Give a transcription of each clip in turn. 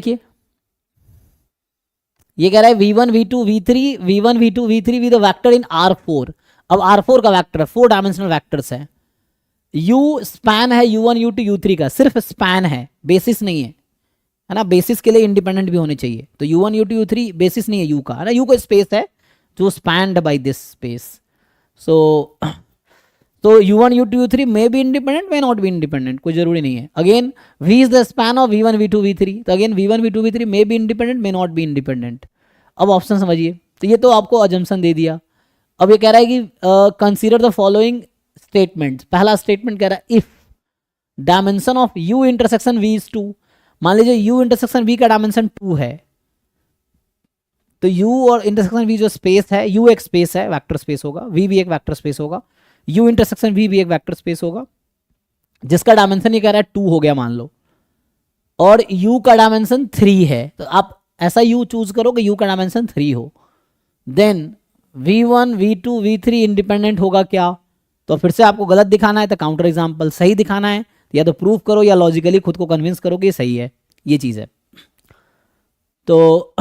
देखिए ये कह रहा है v1 v2 v3 v1 v2 v3 with vector in r4। अब r4 का वेक्टर है, 4 डायमेंशनल वेक्टर्स है। u स्पैन है u1 u2 u3 का, सिर्फ स्पैन है, बेसिस नहीं है ना। बेसिस के लिए इंडिपेंडेंट भी होने चाहिए, तो u1 u2 u3 बेसिस नहीं है u का, है ना। u का स्पेस है जो spanned by this space. So u1 u2 u3 may be independent, may not be independent, कोई जरूरी नहीं है। Again v is the span of v1 v2 v3, तो again v1 v2 v3 may be independent, may not be independent. अब option समझिए, तो ये तो आपको अजम्पशन दे दिया। अब ये कह रहा है कि कंसीडर द फॉलोइंग स्टेटमेंट। पहला स्टेटमेंट कह रहा है if dimension of u intersection v is 2। मान लीजिए u इंटरसेक्शन v का डायमेंशन 2 है, तो u और इंटरसेक्शन v जो स्पेस है, u एक स्पेस है, वेक्टर स्पेस होगा, v भी एक वेक्टर स्पेस होगा, u इंटरसेक्शन v भी एक वेक्टर स्पेस होगा, जिसका डायमेंशन ये कह रहा है 2 हो गया मान लो, और u का डायमेंशन 3 है। तो आप ऐसा u चूज करो कि u का डायमेंशन 3 हो। Then v1 v2 v3 independent होगा क्या? तो फिर से आपको गलत दिखाना है तो काउंटर एग्जाम्पल, सही दिखाना है या तो प्रूव करो या लॉजिकली खुद को कन्विंस करो कि सही है, ये चीज है। तो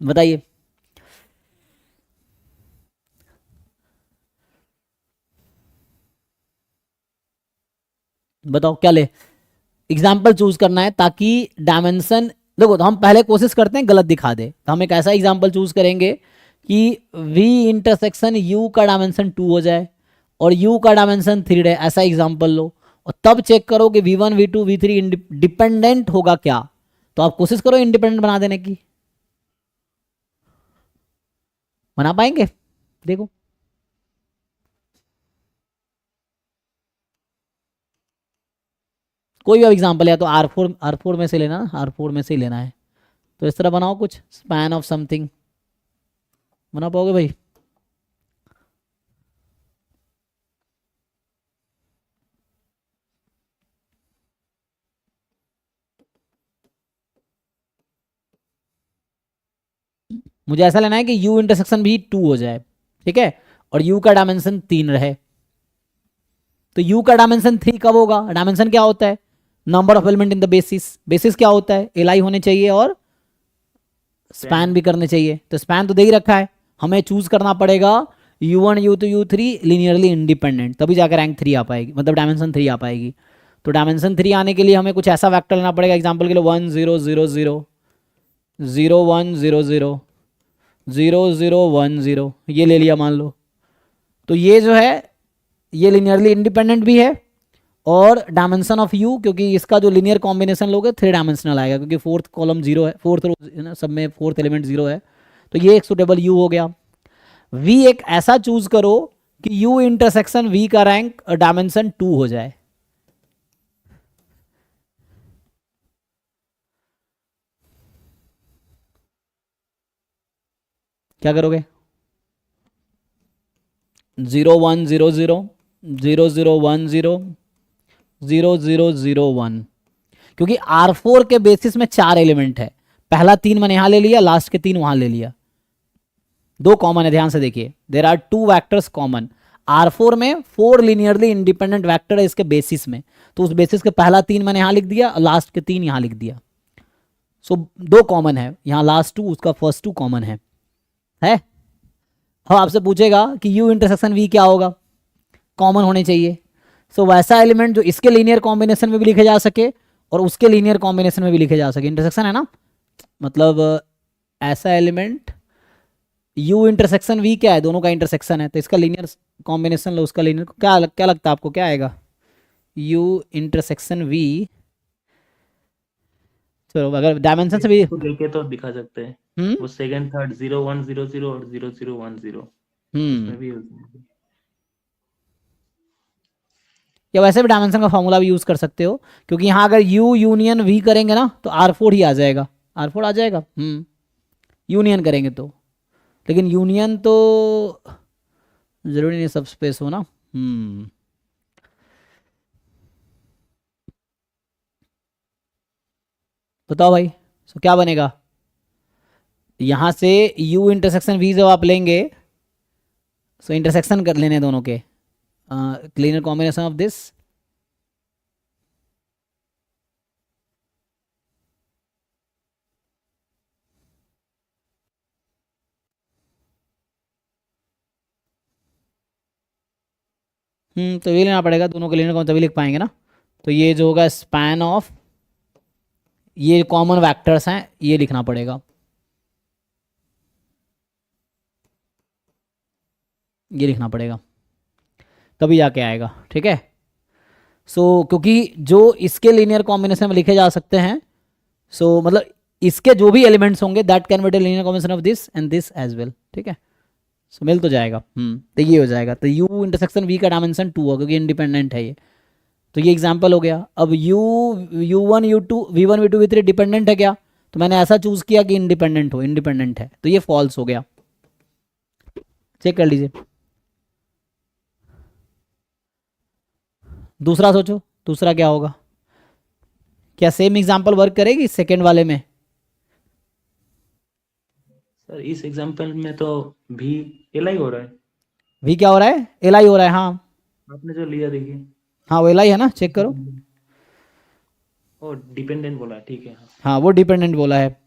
बताइए बताओ क्या ले। एग्जाम्पल चूज करना है ताकि डायमेंशन, देखो तो हम पहले कोशिश करते हैं गलत दिखा दे, तो हम एक ऐसा एग्जाम्पल चूज करेंगे कि v इंटरसेक्शन u का डायमेंशन 2 हो जाए और u का डायमेंशन 3 है, ऐसा एग्जाम्पल लो और तब चेक करो कि v1 v2 v3 डिपेंडेंट होगा क्या। तो आप कोशिश करो इंडिपेंडेंट बना देने की, बना पाएंगे? देखो कोई भी एग्जाम्पल है तो R4 में से लेना, R4 में से ही लेना है। तो इस तरह बनाओ कुछ, स्पैन ऑफ समथिंग बना पाओगे भाई? मुझे ऐसा लेना है कि u इंटरसेक्शन भी 2 हो जाए, ठीक है, और u का डायमेंशन 3 रहे। तो u का डायमेंशन 3 कब होगा? डायमेंशन क्या होता है? Number of element in the basis. Basis क्या होता है? एलाई होने चाहिए और स्पैन भी करने चाहिए। तो स्पैन तो दे ही रखा है, हमें चूज करना पड़ेगा u1 u2 u3 linearly independent, तभी जाकर रैंक 3 आ पाएगी, मतलब डायमेंशन 3 आ पाएगी। तो डायमेंशन 3 आने के लिए हमें कुछ ऐसा वेक्टर लेना पड़ेगा, एग्जाम्पल के लिए 1 0 0 0 0 1 0 0 0 0 1 0, ये ले लिया मान लो। तो ये जो है ये लीनियरली इंडिपेंडेंट भी है और डायमेंशन ऑफ u, क्योंकि इसका जो लीनियर कॉम्बिनेशन लोगे 3 डायमेंशनल आएगा, क्योंकि फोर्थ कॉलम 0 है, फोर्थ रो है ना, सब में फोर्थ एलिमेंट 0 है। तो ये एक सुटेबल u हो गया। v एक ऐसा चूज करो कि u इंटरसेक्शन v का रैंक डायमेंशन 2 हो जाए। क्या करोगे? 0 1 0 0 0 0 1 0 0 0 0 1, क्योंकि R4 के बेसिस में 4 एलिमेंट है, पहला 3 मैंने यहां ले लिया, लास्ट के 3 वहां ले लिया, 2 कॉमन है, ध्यान से देखिए, there are 2 vectors common. R4 में 4 लीनियरली इंडिपेंडेंट वैक्टर है इसके बेसिस में, तो उस बेसिस के पहला 3 मैंने यहां लिख दिया, लास्ट के 3 यहां लिख दिया। सो 2 कॉमन है, यहां लास्ट 2 उसका फर्स्ट 2 कॉमन है। अब आपसे पूछेगा कि u इंटरसेक्शन v क्या होगा? कॉमन होने चाहिए। सो वैसा एलिमेंट जो इसके लीनियर कॉम्बिनेशन में भी लिखे जा सके और उसके लीनियर कॉम्बिनेशन में भी लिखे जा सके, इंटरसेक्शन है ना, मतलब ऐसा एलिमेंट u इंटरसेक्शन v क्या है? दोनों का इंटरसेक्शन है, तो इसका लीनियर कॉम्बिनेशन लो, उसका लीनियर क्या लगता है आपको क्या आएगा? u इंटरसेक्शन v, चलो अगर डायमेंशन से भी इसको देखे तो दिखा सकते हैं, वो सेकंड थर्ड 0 1 0 0 और 0 0 1 0 उसमें भी यूज होंगे। या वैसे भी डायमेंशन का फॉर्मूला भी यूज कर सकते हो, क्योंकि यहाँ अगर u यूनियन v करेंगे ना तो R4 ही आ जाएगा, R4 आ जाएगा। यूनियन करेंगे तो, लेकिन यूनियन तो जरूरी नहीं सब स्पेस हो ना। बताओ भाई, सो क्या बनेगा? यहां से u इंटरसेक्शन v जब आप लेंगे, सो इंटरसेक्शन कर लेने दोनों के, क्लीनर कॉम्बिनेशन ऑफ दिस, तो ये लेना पड़ेगा, दोनों के लीनियर कॉम्बिनेशन तभी लिख पाएंगे ना। तो ये जो होगा स्पैन ऑफ, ये कॉमन वेक्टर्स हैं, ये लिखना पड़ेगा, ये लिखना पड़ेगा, तभी जाके आएगा। ठीक है। सो क्योंकि जो इसके लीनियर कॉम्बिनेशन में लिखे जा सकते हैं, सो मतलब इसके जो भी एलिमेंट्स होंगे that can be the linear combination of this and this as well. ठीक है। सो मिल तो जाएगा। तो ये हो जाएगा। तो u इंटरसेक्शन v का डायमेंशन 2 होगा क्योंकि इंडिपेंडेंट है ये। तो ये एग्जांपल हो गया। अब u1 u2 v1 v2 v3 dependent है क्या? तो मैंने ऐसा चूज किया कि इंडिपेंडेंट हो, इंडिपेंडेंट है, तो ये फॉल्स हो गया। चेक कर लीजिए। दूसरा सोचो, दूसरा क्या होगा? क्या सेम एग्जांपल वर्क करेगी सेकेंड वाले में? सर इस एग्जांपल में तो भी एल हो रहा है। v क्या हो रहा है? li हो रहा है। हाँ आपने जो लिया देखिए। हाँ, वो li है ना, चेक करो। ओ डिपेंडेंट बोला, ठीक है। हाँ वो डिपेंडेंट बोला है।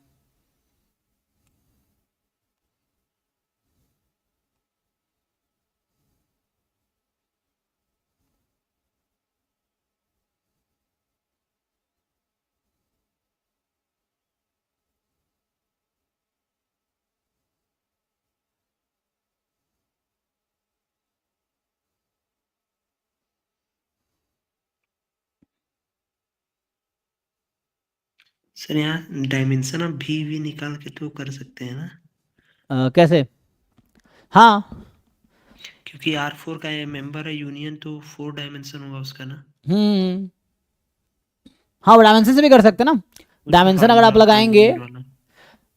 सर यहाँ डायमेंशन ऑफ भी निकाल के तो कर सकते हैं ना? कैसे? हाँ क्योंकि R4 का ये मेंबर है यूनियन, तो 4 डायमेंशन होगा उसका ना। हाँ, वो डायमेंशन से भी कर सकते ना। डायमेंशन अगर आप लगाएंगे, वाला।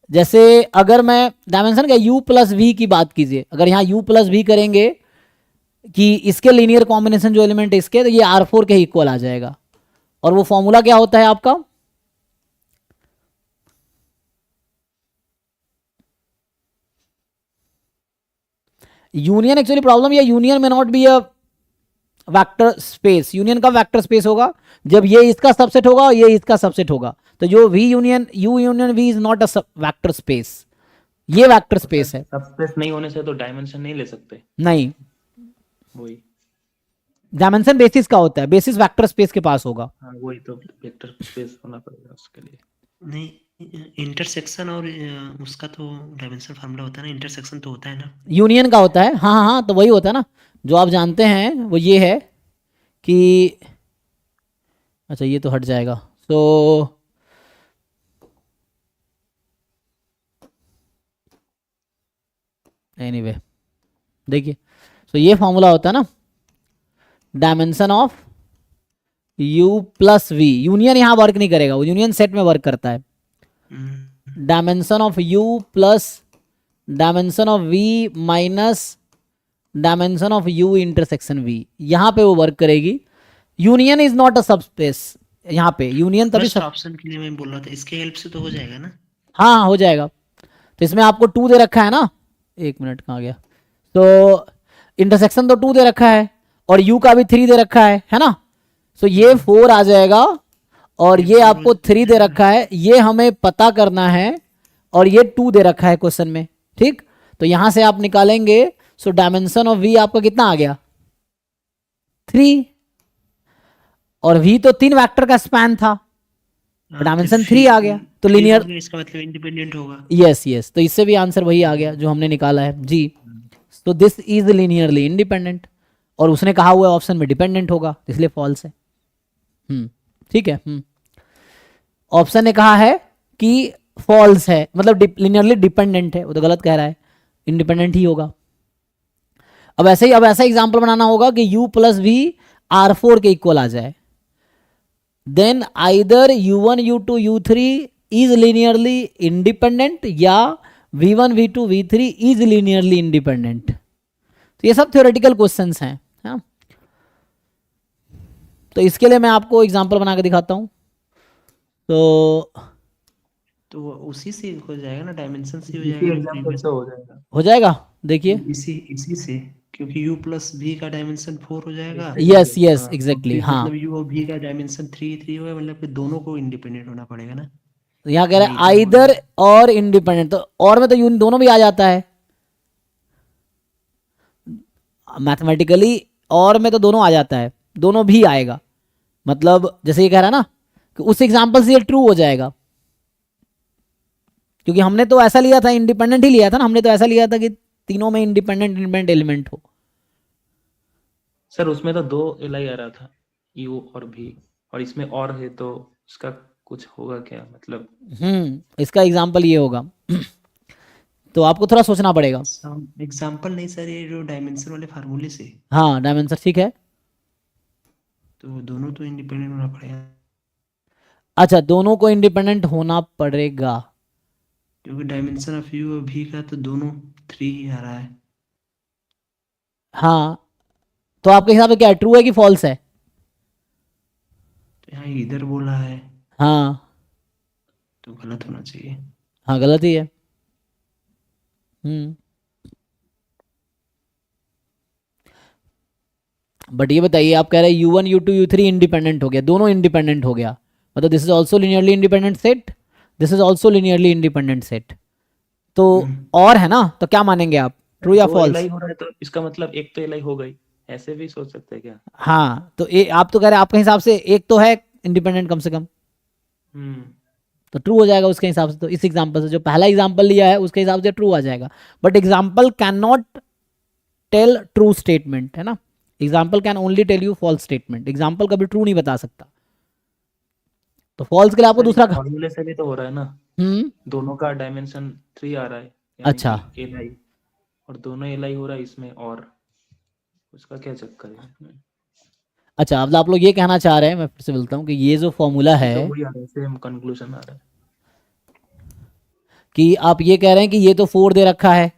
जैसे अगर मैं डायमेंशन का u प्लस वी की बात कीजिए, अगर यहाँ u प्लस वी करेंगे कि इसके लीनियर कॉम्बिनेशन जो एलिमेंट है इसके, तो ये R4 के इक्वल आ जाएगा। और वो फॉर्मूला क्या होता है आपका? यूनियन एक्चुअली प्रॉब्लम, या यूनियन में not be a vector space. Union का वेक्टर स्पेस होगा जब ये इसका सबसेट होगा और ये इसका सबसेट होगा। तो जो v union u union v is not a vector space, ये वेक्टर स्पेस है। सबस्पेस नहीं होने से तो डायमेंशन नहीं ले सकते। नहीं, वही। डायमेंशन बेसिस का होता है, बेसिस वेक्टर स्पेस के पास होगा। हाँ वही तो, वेक्टर स्पेस होना पड़ेगा उसके लिए। नहीं, इंटरसेक्शन और उसका तो डायमेंशन फार्मूला होता है ना, इंटरसेक्शन तो होता है ना। यूनियन का होता है। हाँ हाँ हाँ, तो वही होता है ना जो आप जानते हैं, वो ये है कि, अच्छा ये तो हट जाएगा। तो एनीवे देखिए, तो ये फॉर्मूला होता है ना, dimension of u plus v. Union यहाँ वर्क नहीं करेगा, वो यूनियन सेट में वर्क करता है। Dimension of u plus dimension of v minus dimension of u intersection v, यहाँ पे वो वर्क करेगी। Union is not a subspace. यहाँ पे यूनियन तभी फर्स्ट ऑप्शन के लिए मैं बोल रहा था, इसके हेल्प से तो हो जाएगा ना। हाँ हो जाएगा। तो इसमें आपको 2 दे रखा है ना, एक मिनट कहाँ गया, तो इंटरसेक्शन तो 2 दे रखा है और u का भी 3 दे रखा है ना। सो ये 4 आ जाएगा और ये आपको 3 दे रखा है, ये हमें पता करना है, और ये 2 दे रखा है क्वेश्चन में। ठीक, तो यहां से आप निकालेंगे। सो डायमेंशन ऑफ v आपका कितना आ गया? 3। और v तो 3 वेक्टर का स्पैन था, डायमेंशन 3 आ गया, तो लीनियर, इसका मतलब इंडिपेंडेंट होगा। यस, तो इससे भी आंसर वही आ गया जो हमने निकाला है जी। तो दिस इज लीनियरली इंडिपेंडेंट, और उसने कहा हुआ ऑप्शन में डिपेंडेंट होगा, इसलिए फॉल्स है। ठीक है। ऑप्शन ने कहा है कि फॉल्स है, मतलब लीनियरली डिपेंडेंट है, वो तो गलत कह रहा है, इंडिपेंडेंट ही होगा। अब ऐसा एग्जांपल बनाना होगा कि u प्लस वी R4 के इक्वल आ जाए, then either u1 u2 u3 is linearly independent या v1 v2 v3 is linearly independent. तो ये सब थ्योरेटिकल क्वेश्चंस हैं। हाँ, तो इसके लिए मैं आपको एग्जांपल बना के दिखाता हूं। तो वो उसी से हो जाएगा ना, डायमेंशन से हो इसी जाएगा। एग्जांपल से हो जाएगा। हो जाएगा, देखिए। इसी से, क्योंकि u प्लस v का डायमेंशन 4 हो जाएगा। Yes exactly. हाँ, मतलब u और v का डायमेंशन 3 होगा, मतलब कि दोनों को इंडिपेंडेंट होना पड़ेगा ना। तो यहाँ कह रहा है आइदर और इंडिपेंडेंट, तो और में तो दोनों भी आ जाता है। मैथमेटिकली और में तो दोनों आ जाता है, दोनों भी आएगा, मतलब जैसे ये कह रहा है ना कि उस एग्जाम्पल से ये ट्रू हो जाएगा, क्योंकि हमने तो ऐसा लिया था, इंडिपेंडेंट ही लिया था ना, हमने तो ऐसा लिया था कि तीनों में इंडिपेंडेंट एलिमेंट हो। सर उसमें तो 2 li आ रहा था, u और v, और इसमें और है तो उसका कुछ होगा क्या मतलब? इसका एग्जाम्पल ये होगा तो आपको थोड़ा सोचना पड़ेगा। एग्जाम्पल नहीं सर, ये जो डायमेंशन वाले फार्मूले से, हाँ डायमेंशन ठीक है। तो दोनों तो इंडिपेंडेंट होना पड़ेगा, अच्छा दोनों को इंडिपेंडेंट होना पड़ेगा, क्योंकि डायमेंशन ऑफ यू और भी का तो दोनों 3 ही आ रहा है। हाँ तो आपके हिसाब से क्या है, ट्रू है कि फॉल्स है? तो यहाँ इधर बोला है हाँ तो गलत होना चाहिए। हाँ गलत ही है। बट ये बताइए, आप कह रहे हैं u1 u2 u3 इंडिपेंडेंट हो गया, दोनों इंडिपेंडेंट हो गया, मतलब this is also linearly independent set, this is also linearly independent set, तो और है ना, तो क्या मानेंगे आप, ट्रू या 2 फॉल्स? li हो रहा है तो इसका मतलब एक तो li हो गई, ऐसे भी सोच सकते हैं क्या? हाँ तो आप तो कह रहे हैं आपके हिसाब से एक तो है इंडिपेंडेंट कम से कम, तो ट्रू हो जाएगा उसके हिसाब से, तो इस एग्जांपल से जो पहला एग्जांपल लिया है उसके हिसाब से ट्रू आ जाएगा। But example can not tell true statement, है ना, example can only tell you false statement, example कभी ट्रू नहीं बता सकता, तो फॉल्स के लिए आपको दूसरा फॉर्मूले से भी तो हो रहा है ना, दोनों का डायमेंशन 3 आ रहा है, यानी अच्छा कि li, और दोनों li हो रहा है इसमें, और उसका क्या चक्कर है? अच्छा, अब आप लोग ये कहना चाह रहे हैं, मैं फिर से बोलता हूँ कि ये जो फॉर्मूला है, तो वही आ रहा है, सेम कंक्लूजन आ रहा है कि आप ये कह रहे हैं कि ये तो 4 दे रखा है,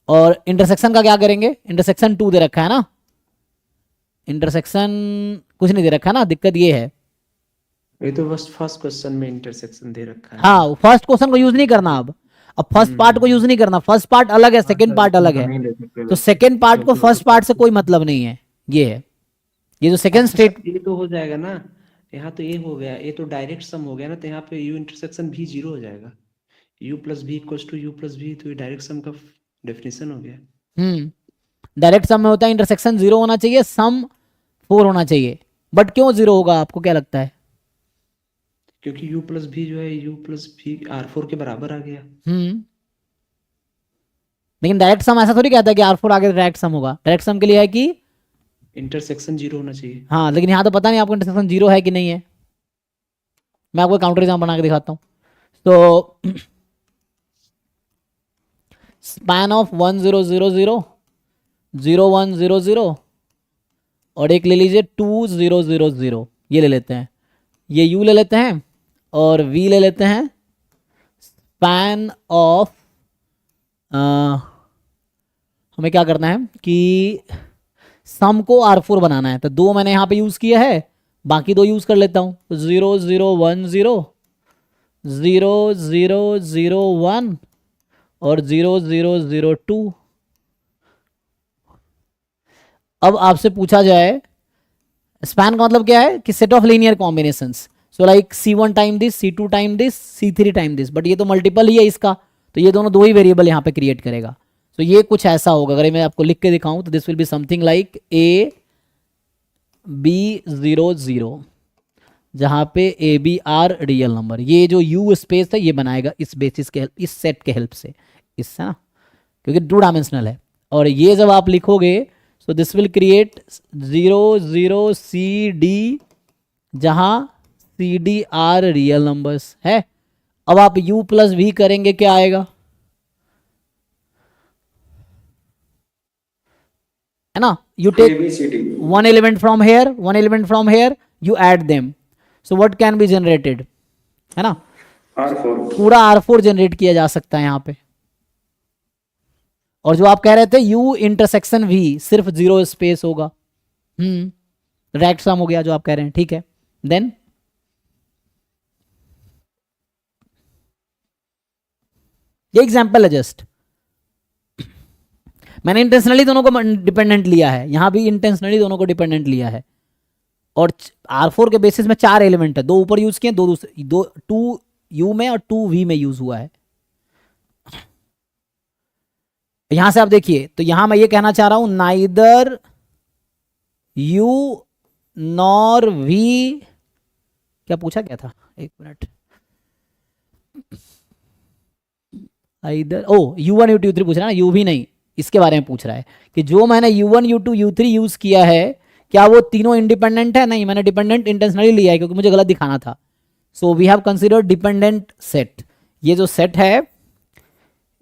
और इंटरसेक्शन का क्या करेंगे, इंटरसेक्शन 2 दे रखा है ना, इंटरसेक्शन कुछ नहीं दे रखा ना, दिक्कत ये है। ये तो बस फर्स्ट क्वेश्चन में इंटरसेक्शन दे रखा है। हाँ फर्स्ट क्वेश्चन को यूज नहीं करना, अब फर्स्ट पार्ट को यूज नहीं करना, फर्स्ट पार्ट अलग है, सेकंड पार्ट अलग है, तो सेकंड पार्ट को फर्स्ट पार्ट से कोई मतलब नहीं है, ये है, ये जो सेकंड स्टेट, ये तो हो जाएगा ना, यहाँ तो ये हो गया, ये तो डायरेक्ट सम हो गया ना, तो यहाँ पे u इंटरसेक्शन भी 0 हो जाएगा, u प्लस भी इक्वल्स टू u प्लस भी, तो ये डायरेक्ट सम का डेफिनेशन हो गया। डायरेक्ट सम में होता है इंटरसेक्शन 0 होना चाहिए, सम 4 होना चाहिए, बट क्यों 0 होगा आपको क्या लगता है? क्योंकि u प्लस भी जो है u प्लस भी r4 के बराबर आ गया। लेकिन डायरेक्ट सम ऐसा थोड़ी कहता है कि R4 आगे डायरेक्ट सम होगा, डायरेक्ट सम के लिए है कि इंटरसेक्शन 0 होना चाहिए। हाँ, लेकिन यहाँ तो पता नहीं आपको इंटरसेक्शन 0 है कि नहीं है, मैं आपको काउंटर एग्जाम बना के दिखाता हूँ। तो स्पैन ऑफ 1 0 0 0 0 1 0 0 और एक ले लीजिए 2 0 0 0, ये ले लेते हैं, ये u ले लेते हैं और v ले लेते हैं। स्पैन ऑफ हमें क्या करना है कि सम को R4 बनाना है, तो 2 मैंने यहाँ पे यूज किया है, बाकी 2 यूज कर लेता हूँ, 0 0 1 0 0 0 0 1 और 0 0 0 2। अब आपसे पूछा जाए स्पैन का मतलब क्या है कि set of linear combinations, so like C1 time this, C2 time this, C3 time this, but ये तो मल्टीपल ही है इसका, तो ये दोनों 2 ही वेरिएबल यहाँ पे क्रिएट करेगा। तो ये कुछ ऐसा होगा, अगर मैं आपको लिख के दिखाऊं तो this will be something like A B 0 0, जहां पे A B are real number, ये जो U स्पेस है ये बनाएगा इस बेसिस के, इस सेट के हेल्प से, इससे ना, क्योंकि 2 डायमेंशनल है, और ये जब आप लिखोगे so this will create 0 0 C D, जहां C D are real numbers है। अब आप U प्लस V करेंगे, क्या आएगा, है ना, you take one element from here, one element from here, you add them, so what can be generated, है ना, R4, पूरा R4 जनरेट किया जा सकता है यहाँ पे। और जो आप कह रहे थे U इंटरसेक्शन V सिर्फ 0 स्पेस होगा, डायरेक्ट सम हो गया जो आप कह रहे हैं, ठीक है। देन ये एग्जाम्पल है जस्ट, मैंने इंटेंशनली दोनों को डिपेंडेंट लिया है, यहां भी इंटेंशनली दोनों को डिपेंडेंट लिया है, और R4 के बेसिस में 4 एलिमेंट है, 2 ऊपर यूज किए, 2 दूसरे, 2 U में और 2 V में यूज हुआ है। यहां से आप देखिए, तो यहां मैं ये कहना चाह रहा हूं नाइदर यू नॉर वी, क्या पूछा क्या था, एक मिनट, इधर ओ u1 u2 u3 पूछ रहा है ना, u भी नहीं, इसके बारे में पूछ रहा है कि जो मैंने u1 u2 u3 यूज किया है क्या वो तीनों इंडिपेंडेंट है, नहीं मैंने डिपेंडेंट इंटेंशनली लिया है क्योंकि मुझे गलत दिखाना था। So we have considered dependent set, ये जो सेट है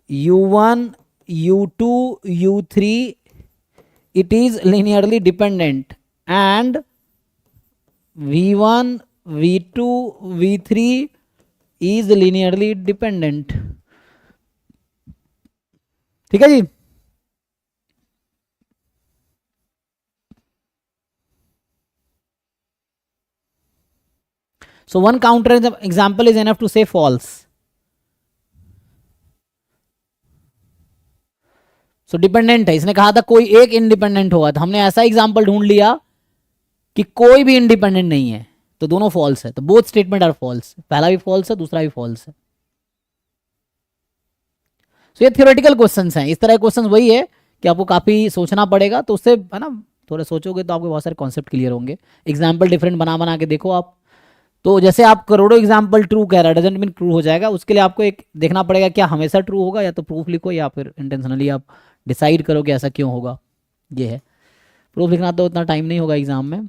u1 u2 u3 it is linearly dependent and v1 v2 v3 is linearly dependent। ठीक है जी, so one counter example is enough to say false। so dependent है, इसने कहा था कोई एक इंडिपेंडेंट होगा, तो हमने ऐसा एग्जांपल ढूंढ लिया कि कोई भी इंडिपेंडेंट नहीं है, तो दोनों फॉल्स है, तो बोथ स्टेटमेंट आर फॉल्स, पहला भी फॉल्स है दूसरा भी फॉल्स है। सो ये थियोरेटिकल क्वेश्चंस हैं, इस तरह के क्वेश्चंस वही है कि आपको काफ़ी सोचना पड़ेगा, तो उससे है ना थोड़ा सोचोगे तो आपको बहुत सारे कॉन्सेप्ट क्लियर होंगे। एग्जाम्पल डिफरेंट बना बना के देखो आप, तो जैसे आप करोड़ों एग्जाम्पल ट्रू कह रहा है डजंट मीन ट्रू हो जाएगा, उसके लिए आपको एक देखना पड़ेगा क्या हमेशा ट्रू होगा, या तो प्रूफ लिखो या फिर इंटेंशनली आप डिसाइड करो कि ऐसा क्यों होगा। ये है, प्रूफ लिखना तो उतना टाइम नहीं होगा एग्जाम में।